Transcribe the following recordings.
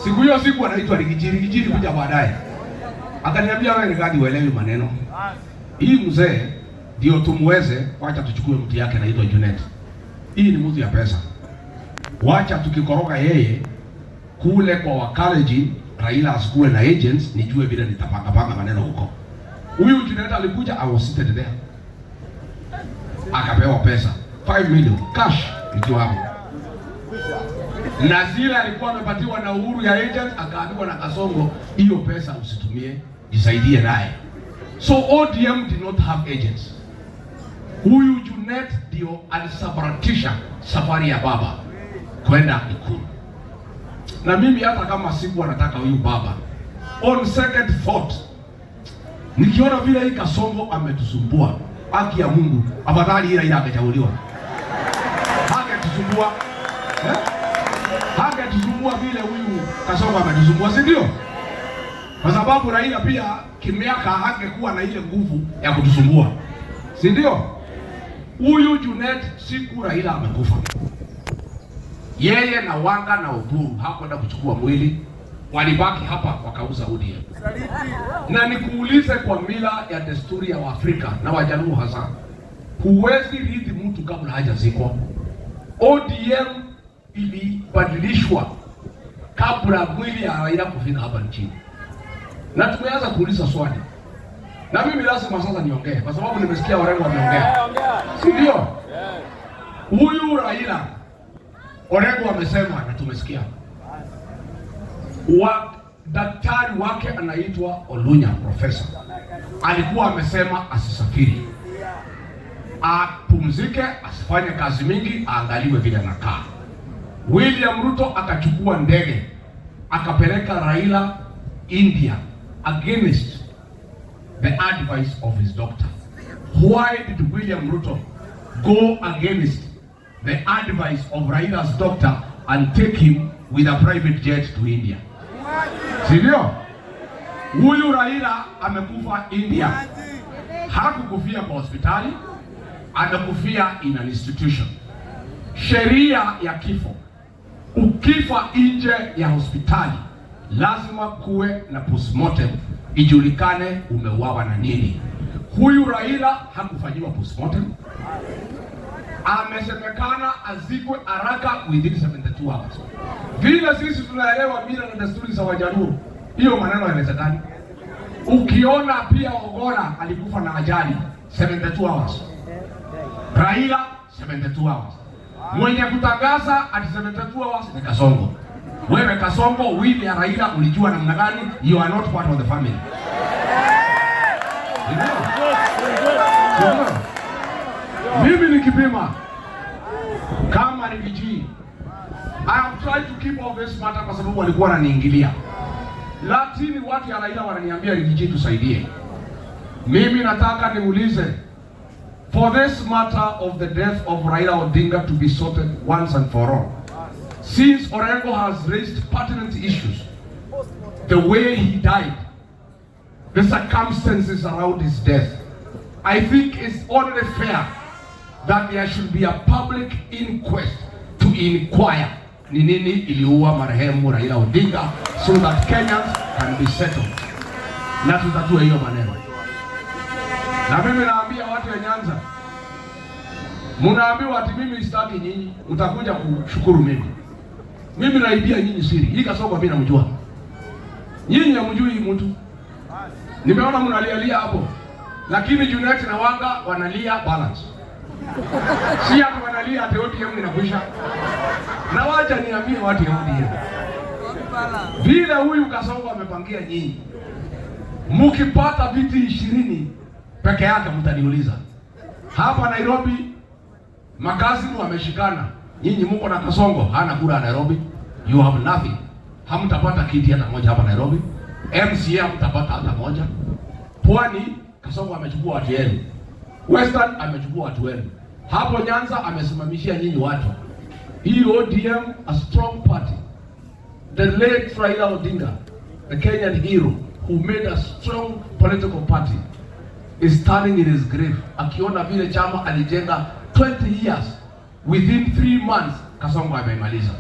Siku hiyo anaitwa Rigiji kuja baadaye. Akaniambia wewe Rigathi uelewi maneno. Hii mzee ndio tumweze, wacha tuchukue mtu yake anaitwa Junet. Hii ni mtu ya pesa. Wacha tukikoroga yeye kule kwa wakaleji, Raila asikuwe na agents, nijue vile nitapanga maneno huko. Huyu Junet alikuja, I was seated there. Akapewa pesa 5 million cash nikiwa hapo. Na zile alikuwa amepatiwa na Uhuru ya agent, akaambiwa na Kasongo, hiyo pesa usitumie, jisaidie naye. So ODM did not have agents. Huyu Junet ndio alisabaratisha safari ya baba kwenda Ikulu. Na mimi hata kama siku anataka huyu baba, on second thought, nikiona vile hii Kasongo ametusumbua, haki ya Mungu, afadhali ila akachaguliwa. Hangetusumbua. Hangetusumbua vile huyu Kasongo ametusumbua, si ndio? Kwa sababu Raila pia kimiaka hangekuwa na ile nguvu ya kutusumbua. Si ndio? Huyu Junet siku Raila amekufa, yeye na Wanga na Oburu hakwenda kuchukua mwili, walibaki hapa wakauza ODM. Na nikuulize, kwa mila ya desturi ya Waafrika na Wajaluo hasa, huwezi rithi mtu kabla hajazikwa. ODM ilibadilishwa kabla mwili ya Raila kufika hapa nchini. Na tumeanza kuuliza swali. Na mimi lazima sasa niongee kwa sababu nimesikia Orengo wameongea. Si ndio? Huyu Raila Orengo amesema na tumesikia. Daktari wake anaitwa Olunya, profesa. Alikuwa amesema asisafiri. Apumzike, asifanye kazi mingi, aangaliwe vile anakaa. William Ruto akachukua ndege, akapeleka Raila India against the advice of his doctor. Why did William Ruto go against the advice of Raila's doctor and take him with a private jet to India? Sivyo? Huyu Raila amekufa India. Hakukufia kwa hospitali, amekufia in an institution. Sheria ya kifo, ukifa nje ya hospitali lazima kuwe na postmortem, ijulikane umeuawa na nini. Huyu Raila hakufanyiwa postmortem. Amesemekana azikwe haraka within 72 hours. Vile sisi tunaelewa mila na desturi za Wajaluo, hiyo maneno yanawezekana. Ukiona pia Ogora alikufa na ajali 72 hours. Raila 72 hours. Mwenye kutangaza ati 72 hours ni Kasongo. Wewe Kasongo, wili ya Raila ulijua namna gani? You are not part of the family. Mimi nikipima kama Rigiji, I have tried to keep all this matter kwa sababu walikuwa wananiingilia. Lakini watu ya Raila wananiambia Rigiji tusaidie. Mimi nataka niulize, for this matter of the death of Raila Odinga to be sorted once and for all, since Orengo has raised pertinent issues, the way he died, the circumstances around his death, I think it's only fair that there should be a public inquest to inquire ni nini iliua marehemu Raila Odinga, so that Kenyans can be settled. Na tutatue hiyo maneno. Na mimi naambia watu ya Nyanza, mnaambiwa ati mimi sitaki nyinyi, utakuja kushukuru mimi. Mimi naibia nyinyi siri. Hii Kasongo mimi namjua. Nyinyi hamjui mtu. Nimeona mnalialia hapo. Lakini Junet na Wanga wanalia balance. Si hapo wanalia ati ODM inakwisha. Na wacha niambie watu ya ODM. Vile huyu Kasongo amepangia nyinyi, mkipata viti 20 peke yake mtaniuliza. Hapa Nairobi makazi wameshikana. Nyinyi mko na Kasongo, hana kura Nairobi. You have nothing. Hamtapata kiti hata moja hapa Nairobi. MCA hamtapata hata moja. Pwani Kasongo amechukua watu wenu. Western amechukua watu wenu. Hapo Nyanza amesimamishia nyinyi watu. Hii ODM, a strong party. The late Raila Odinga, the Kenyan hero who made a strong political party, is standing in his grave. Akiona vile chama alijenga 20 years, within 3 months Kasongo amemaliza.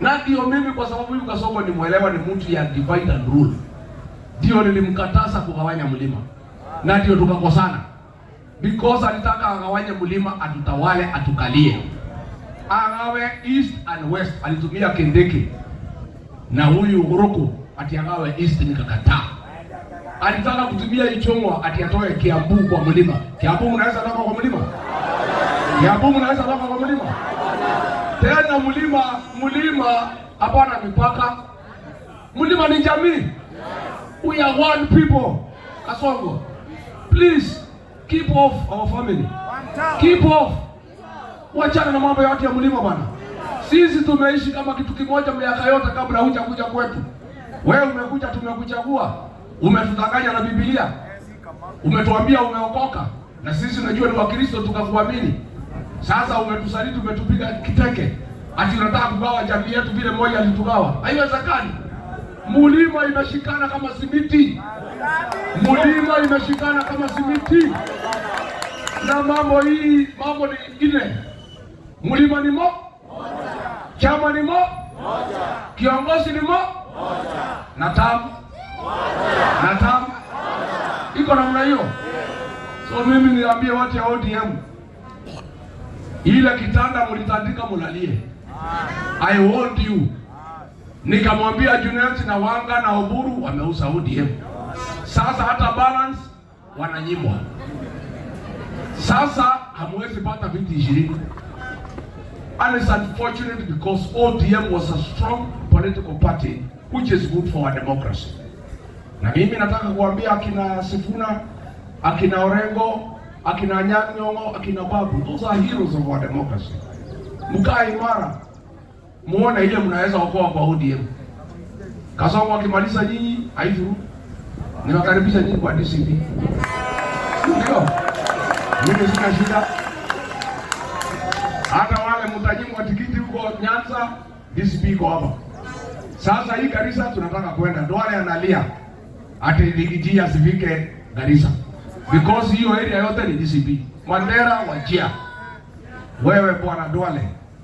Na ndio mimi, kwa sababu huyu Kasongo ni mwelewa, ni mtu ya divide and rule, ndio nilimkataza kugawanya mlima, na ndio tukakosana, because alitaka agawanye mlima atutawale, atukalie, agawe east and west. Alitumia Kindiki na huyu Uruku ati agawe east, nikakataa. Alitaka kutumia Ichung'wa ati atoe Kiambu kwa mlima. Kiambu mnaweza toka kwa mlima? Kiambu mnaweza toka kwa mlima? Tena mlima hapana mipaka. Mlima ni jamii. We are one people. Kasongo, please keep off our family. Keep off. Wachana na mambo yote ya mlima bwana. Sisi tumeishi kama kitu kimoja miaka yote kabla hujakuja kwetu. Wewe umekuja, tumekuchagua. Umetudanganya na Biblia. Umetuambia umeokoka. Na sisi unajua ni Wakristo tukakuamini. Sasa umetusaliti, umetupiga kiteke. Ati unataka kugawa jamii yetu vile mmoja alitugawa. Haiwezekani. Mlima imeshikana kama simiti. Mlima imeshikana kama simiti. Na mambo ni ingine. Mlima ni moja. Chama ni moja. Kiongozi ni moja. Na tamu. Iko namna hiyo. So mimi niambie watu ya ODM, ile kitanda mlitandika mulalie. I want you. Nikamwambia Junet na Wanga na Oburu wameuza ODM. Sasa hata balance wananyimwa. Sasa hamwezi pata viti 20. And it's unfortunate because ODM was a strong political party which is good for our democracy. Na mimi nataka kuambia akina Sifuna, akina Orengo, akina Nyang'o, akina Babu, those are heroes of our democracy. Mkae imara. Muone ile mnaweza okoa kwa ODM. Kasongo akimaliza nyinyi, haidhuru. Niwakaribisha nyinyi kwa DCP. Ndio. Mimi sina shida. Hata wale mtajimwa tikiti huko Nyanza, DCP iko hapa. Sasa hii Garissa tunataka kwenda. Duale analia ati Rigiji asifike Garissa. Because hiyo area yote ni DCP. Mandera, Wajia. Wewe bwana Duale,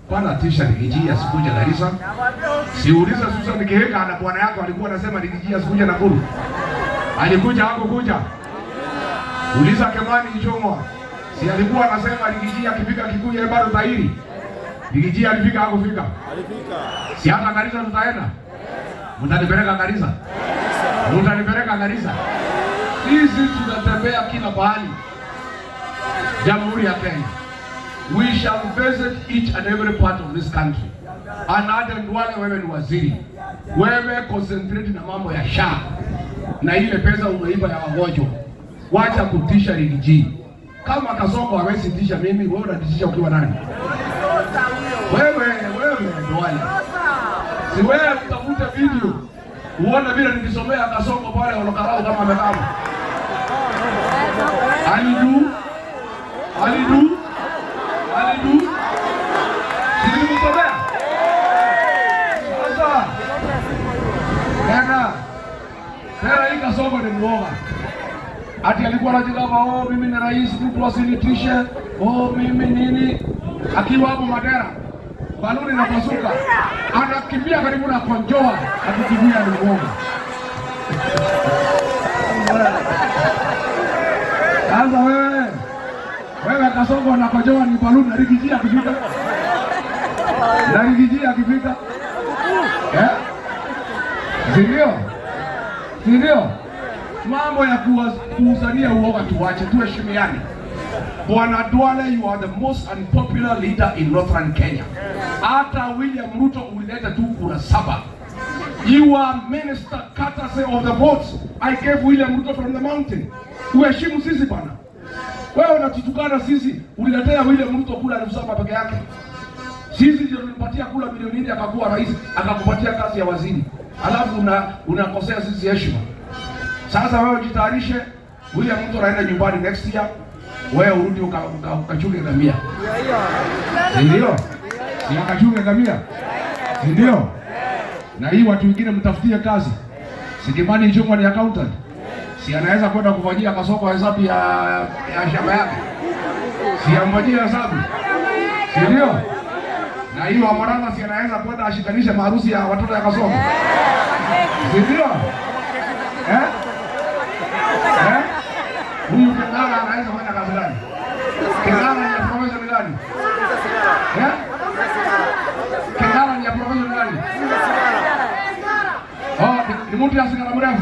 pana tisha Rigiji asikuja Garissa. Siuliza Susan Kihika na bwana yako alikuwa anasema Rigiji asikuja Nakuru. Alikuja hakukuja. Uliza Kemani Ichung'wa. Si alikuwa anasema Rigiji akifika Kikuyu yeye bado dhahiri. Rigiji alifika hakufika? Alifika. Si hata Garissa tutaenda. Mtanipeleka Garissa? Mtanipeleka Garissa? Sisi tunatembea kila pahali. Jamhuri ya Kenya. We shall visit each and every part of this country. Anada Duale, wewe ni waziri. Wewe concentrate na mambo ya SHA. Na ile pesa umeiba ya wagonjwa. Wacha kutisha Rigiji. Kama Kasongo hawezi tisha mimi, wewe unatisha ukiwa nani? Wewe Duale. Si wewe utafute video. Uone vile nikisomea Kasongo pale Olokarau kama amekaa. Alidu. Sisi msomea. Sasa. Tena hii Kasongo ni muoga. Ati alikuwa anajigamba, mimi ni rais, mtu asinitishe. Mimi nini? Akiwa hapo Madera, baluni inapasuka. Anakimbia karibu na konjoa, akikimbia ni muoga. Sasa wewe Kasongo na konjoa ni baluni, na Rigiji akifika. Na Rigiji akifika. Sindio? Mambo ya kuuzania uoga tuwache, tuheshimiane. Bwana Duale, you are the most unpopular leader in Northern Kenya. Hata William Ruto ulileta tu kura 7. You are minister courtesy of the votes I gave William Ruto from the mountain. Uheshimu sisi bwana. Wewe unatutukana sisi, uliletea William Ruto kula 7,000 peke yake. Sisi ndio tulipatia kula milioni 4 akakuwa rais, akakupatia kazi ya waziri. Alafu unakosea sisi heshima. Sasa wewe jitayarishe, William Ruto anaenda nyumbani next year. Wewe urudi ukachunge ngamia. Ndio? Si akachunge ngamia? Ndio? Na hii watu wengine mtafutie kazi. Si Kimani Ichung'wa ni accountant. Si anaweza kwenda kufanyia Kasongo hesabu ya shamba yake. Si amfanyie hesabu. Ndio? Na hiyo Amoranga si anaweza kwenda ashikanishe maharusi ya watoto ya Kasongo. Ndio? Huyu Keng'ara anaweza kwenda kazi gani? Keng'ara ni profession gani? Keng'ara ni profession gani? Ni mtu ya sigara mrefu.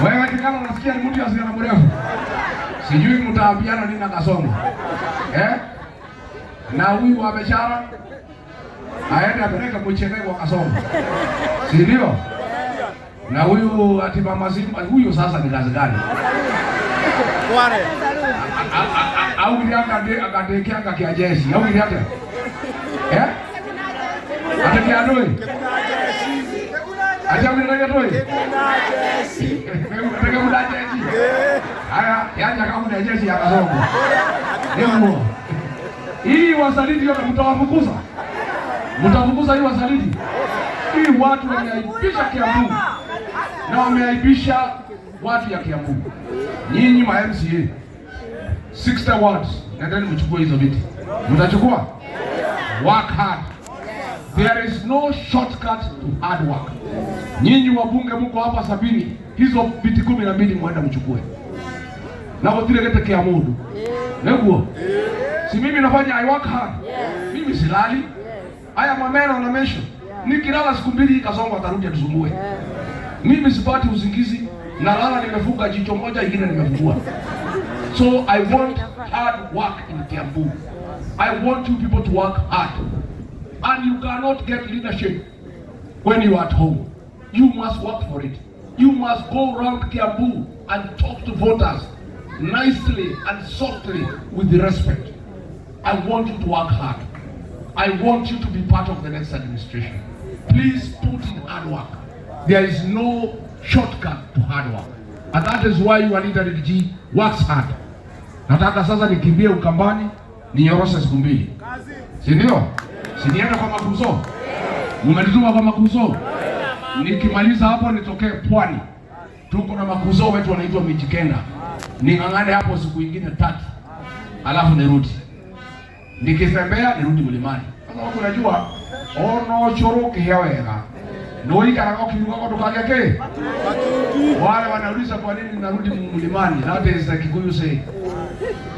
Wewe Keng'ara unasikia ni mtu ya sigara mrefu. Sijui mtaambiana nini na Kasongo. Na huyu wa biashara aende apeleke mchele kwa Kasongo. Si ndio? Na huyu ati mama Simba huyu sasa ni kazi gani? Kware. Au ni akatekea kia jeshi. Au ni hata? Atakia doi. Acha mnataka doi. Nataka muda jeshi. Haya, yaja kama muda jeshi ya Kasongo. Ndio. Hii wasaliti yote mtawafukuza. Mtawafukuza hii wasaliti. Hii watu wameaibisha Kiambu. Na wameaibisha watu ya Kiambu. Nyinyi ma MCA 60 wards, nendeni mchukue hizo viti. Mtachukua? Work hard. There is no shortcut to hard work. Nyinyi wabunge mko hapa 70, hizo viti 12 muende mchukue. Na wotile kete Kiambu. Neguo. Si mimi nafanya I work hard. Mimi silali. Haya mameno na mesho. Nikilala siku 2 Kasongo atarudi atusumbue. Mimi sipati usingizi, na lala nimefunga jicho moja ingine nimefungua. So I want hard work in Kiambu. I want you people to work hard. And you cannot get leadership when you are at home. You must work for it. You must go around Kiambu and talk to voters nicely and softly with respect. I want you to work hard. I want you to be part of the next administration. Please put in hard work. There is no shortcut to hard work. And that is why your leader G works hard. Nataka sasa nikimbie Ukambani, ninyoroshe siku 2. Si ndio? Si nienda kwa makuzo? Mmenituma kwa makuzo? Nikimaliza hapo nitokee Pwani. Tuko na makuzo wetu wanaitwa Mijikenda. Ning'ang'ane hapo siku nyingine 3. Alafu nirudi. Nikisembea nirudi mlimani. Sasa unajua ono choroke hewega. Ndio kana kiruka kwa tukageke. Wale wanauliza kwa nini narudi mlimani? That is the Kikuyu say.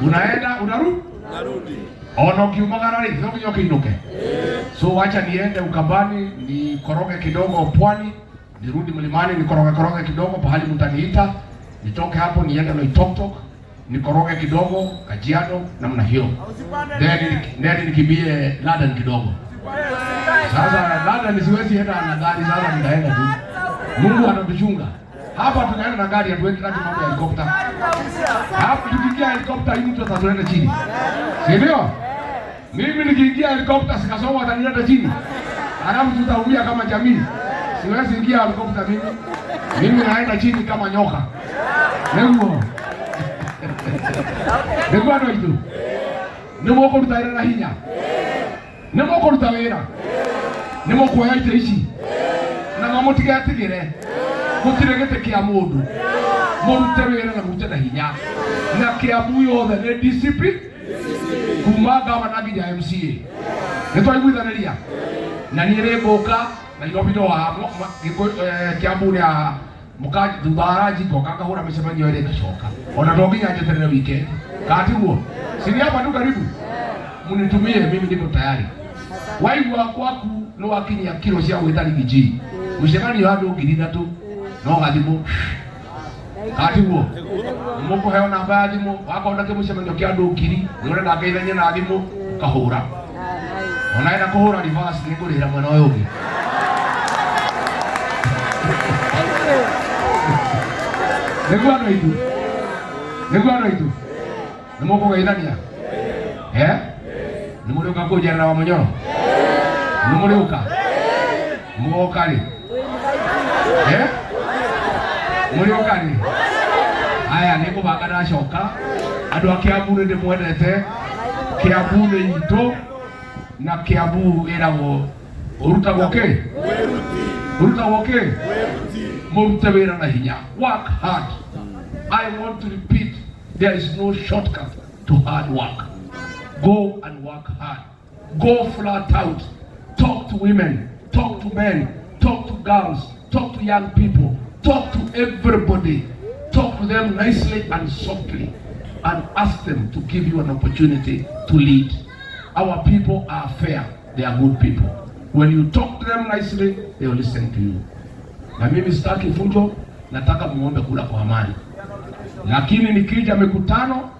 Unaenda unarudi? Narudi. Ono kiumagarari ndio kiinuke. So acha niende Ukambani, nikoroge kidogo Pwani, nirudi mlimani nikoroge kidogo pahali mtaniita. Nitoke hapo niende Loitoktok, nikoroge kidogo Kajiado namna hiyo. Then nikimbie London kidogo. Sasa London siwezi enda na gari, sasa nitaenda tu. Mungu atatuchunga. Hapa tunaenda na gari, hatuendi na mambo ya helikopta. Hapa tukiingia helikopta hii mtu atatuenda chini. Sivyo? Mimi nikiingia helikopta Kasongo atanileta chini. Alafu tutaumia kama jamii. Siwezi ingia helikopta mimi. Mimi naenda chini kama nyoka. Ndio. Ndio ndio tu. Nimo ko rutaira na hinya. Nimo ko rutawira. Nimo ko yaite ici. Na ngamutigire. Gutiregete kia mundu. Murute wira na murute na hinya. Na Kiambu yothe ni discipline. Kuma gavana nginya MCA. Nitwaiguithaniria. Na nireboka na irobido wa Kiambu ya mukaji thubaraji goka kahura micemanio ile kashoka. Ona ndonginya njeterere weekend. Katiguo. Sini hapa tu karibu. Munitumie mimi niko tayari. Waigua kwaku no wakinya kilo cia gwita ligiji. Mucemanio handu 3,000 no gathimo. Katiguo. Muko heo namba ya thimo wakona ke mucemanio kia andu 2,000 nore na ngeithania na thimo kahura. Ona ina kuhura reverse ni kurira mwana uyu ungi. Niguano itu. Nimo geithania. Nimuriuka kujana wa Munyoro. Nimuriuka. Mugokari. Muriukari. Aya nikubanga ndacoka. Andu a Kiambu ndi mwendete. Kiambu ni itu na Kiambu eragwo urutagwo ke? Urutagwo ke? Murute wira na hinya. Work hard. I want to repeat, there is no shortcut to hard work. Go and work hard. Go flat out. Talk to women, talk to men, talk to girls, talk to young people, talk to everybody. Talk to them nicely and softly and ask them to give you an opportunity to lead. Our people are fair. They are good people. When you talk to them nicely, they will listen to you. Na mimi sitaki fujo, nataka muombe kula kwa amani. Lakini nikija mikutano,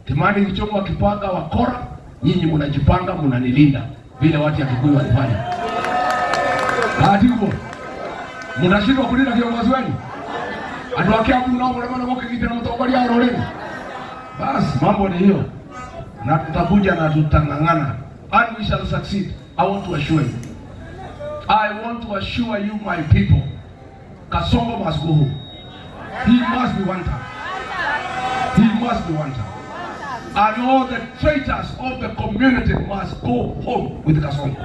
Kimani Ichung'wah wakipanga wakora, nyinyi mnajipanga mnanilinda vile watu ya Kikuyu walifanya. Hatiko. Mnashindwa kulinda kiongozi wenu. Atuakia mnao mnaona wote kitana mtokali ya roleni. Basi mambo ni hiyo. Na tutakuja na tutangangana. And we shall succeed. I want to assure you. I want to assure you, my people. Kasongo must go home. He must be wanted. He must be wanted. And all the traitors of the community must go home with Kasongo.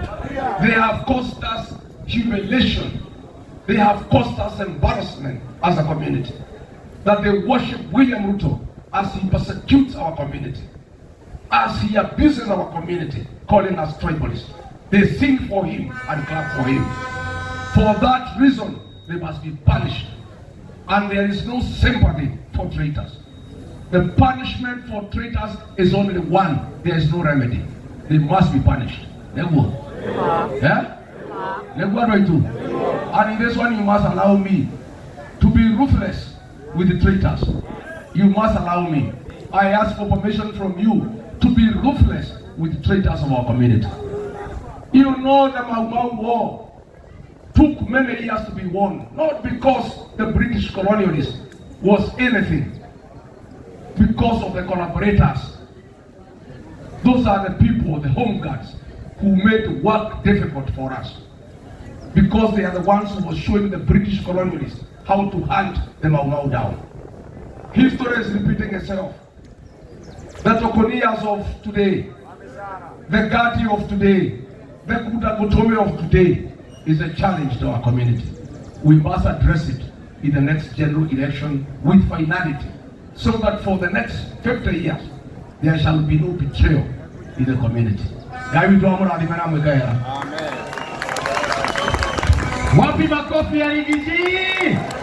They have caused us humiliation. They have caused us embarrassment as a community. That they worship William Ruto as he persecutes our community, as he abuses our community, calling us tribalists. They sing for him and clap for him. For that reason, they must be punished. And there is no sympathy for traitors. The punishment for traitors is only one. There is no remedy. They must be punished. Nego. Yeah? Nego do it too. And in this one, you must allow me to be ruthless with the traitors. You must allow me. I ask for permission from you to be ruthless with the traitors of our community. You know the Mau Mau War took many years to be won, not because the British colonialists was anything, because of the collaborators. Those are the people, the home guards, who made work difficult for us, because they are the ones who were showing the British colonialists how to hunt the Mau Mau down. History is repeating itself. The Tokonias of today, the Gati of today, the Kutagotome of today is a challenge to our community. We must address it in the next general election with finality, so that for the next 50 years, there shall be no betrayal in the community. Amen. Wapi makofi ya Rigiji?